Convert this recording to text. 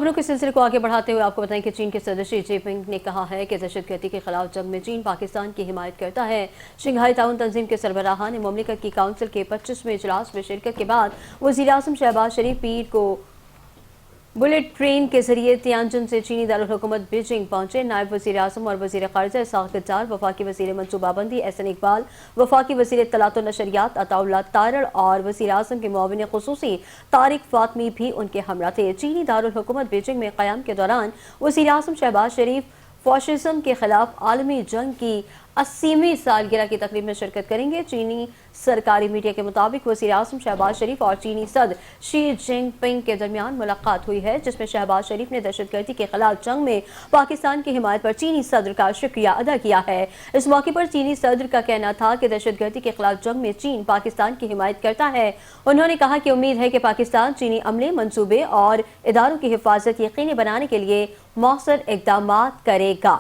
खबरों के सिलसिले को आगे बढ़ाते हुए आपको बताएं कि चीन के सदर शी जिनपिंग ने कहा है कि दहशतगर्दी के खिलाफ जंग में चीन पाकिस्तान की हिमायत करता है। शंघाई ताउन तंजीम के सरबराह ने मुमलिकत की काउंसिल के 25वें इजलास में शिरकत के बाद वज़ीर-ए-आज़म शहबाज शरीफ पीर को बुलेट ट्रेन के जरिए तियानजिन से चीनी दारुल हुकूमत बीजिंग पहुंचे। नायब वज़ीर आज़म और वज़ीर ख़ारिजा इसहाक़ गद्दार, वफ़ाक़ी वज़ीर मनसूबाबंदी एहसन इकबाल, वफ़ाक़ी वज़ीर इत्तलात व नशरियात अताउल्लाह तारड़ और वज़ीर आज़म के मुआविन ख़ुसूसी तारिक फ़ातमी भी उनके हमरा थे। चीनी दारुल हुकूमत बीजिंग में क़याम के दौरान वज़ीर आज़म शहबाज शरीफ फ़ाशिज़्म के खिलाफ आलमी जंग की 80वीं सालगिरह की तकरीब में शिरकत करेंगे। चीनी सरकारी मीडिया के मुताबिक वज़ीर आज़म शहबाज शरीफ और चीनी सदर शी जिनपिंग के दरमियान मुलाकात हुई है, जिसमें शहबाज शरीफ ने दहशतगर्दी के खिलाफ जंग में पाकिस्तान की हिमायत पर चीनी सदर का शुक्रिया अदा किया है। इस मौके पर चीनी सदर का कहना था कि दहशतगर्दी के खिलाफ जंग में चीन पाकिस्तान की हिमायत करता है। उन्होंने कहा कि उम्मीद है कि पाकिस्तान चीनी अमले, मंसूबे और इदारों की हिफाजत यकीनी बनाने के लिए मौसर इक़दामात करेगा।